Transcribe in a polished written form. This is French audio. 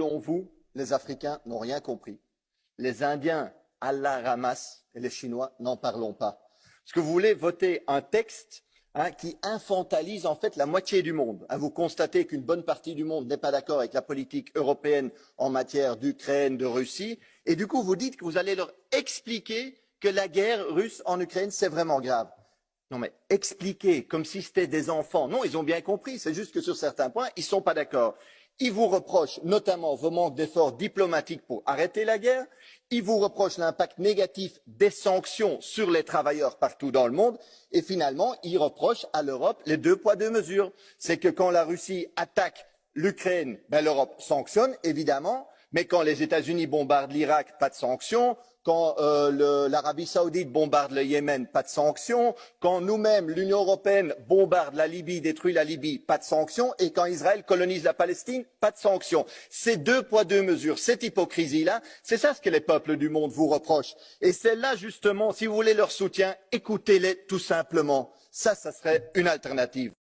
selon vous, les Africains n'ont rien compris. Les Indiens à la ramasse et les Chinois, n'en parlons pas. Parce que vous voulez voter un texte qui infantilise en fait la moitié du monde. Vous constatez qu'une bonne partie du monde n'est pas d'accord avec la politique européenne en matière d'Ukraine, de Russie, et du coup vous dites que vous allez leur expliquer que la guerre russe en Ukraine, c'est vraiment grave. Non mais expliquer comme si c'était des enfants. Non, ils ont bien compris, c'est juste que sur certains points, ils ne sont pas d'accord. Ils vous reprochent notamment vos manques d'efforts diplomatiques pour arrêter la guerre. Ils vous reprochent l'impact négatif des sanctions sur les travailleurs partout dans le monde. Et finalement, ils reprochent à l'Europe les deux poids, deux mesures. C'est que quand la Russie attaque l'Ukraine, l'Europe sanctionne, évidemment. Mais quand les États-Unis bombardent l'Irak, pas de sanctions. Quand l'Arabie saoudite bombarde le Yémen, pas de sanctions. Quand nous-mêmes, l'Union européenne, bombarde la Libye, détruit la Libye, pas de sanctions. Et quand Israël colonise la Palestine, pas de sanctions. Ces deux poids, deux mesures, cette hypocrisie-là, c'est ça ce que les peuples du monde vous reprochent. Et c'est là, justement, si vous voulez leur soutien, écoutez-les tout simplement. Ça serait une alternative.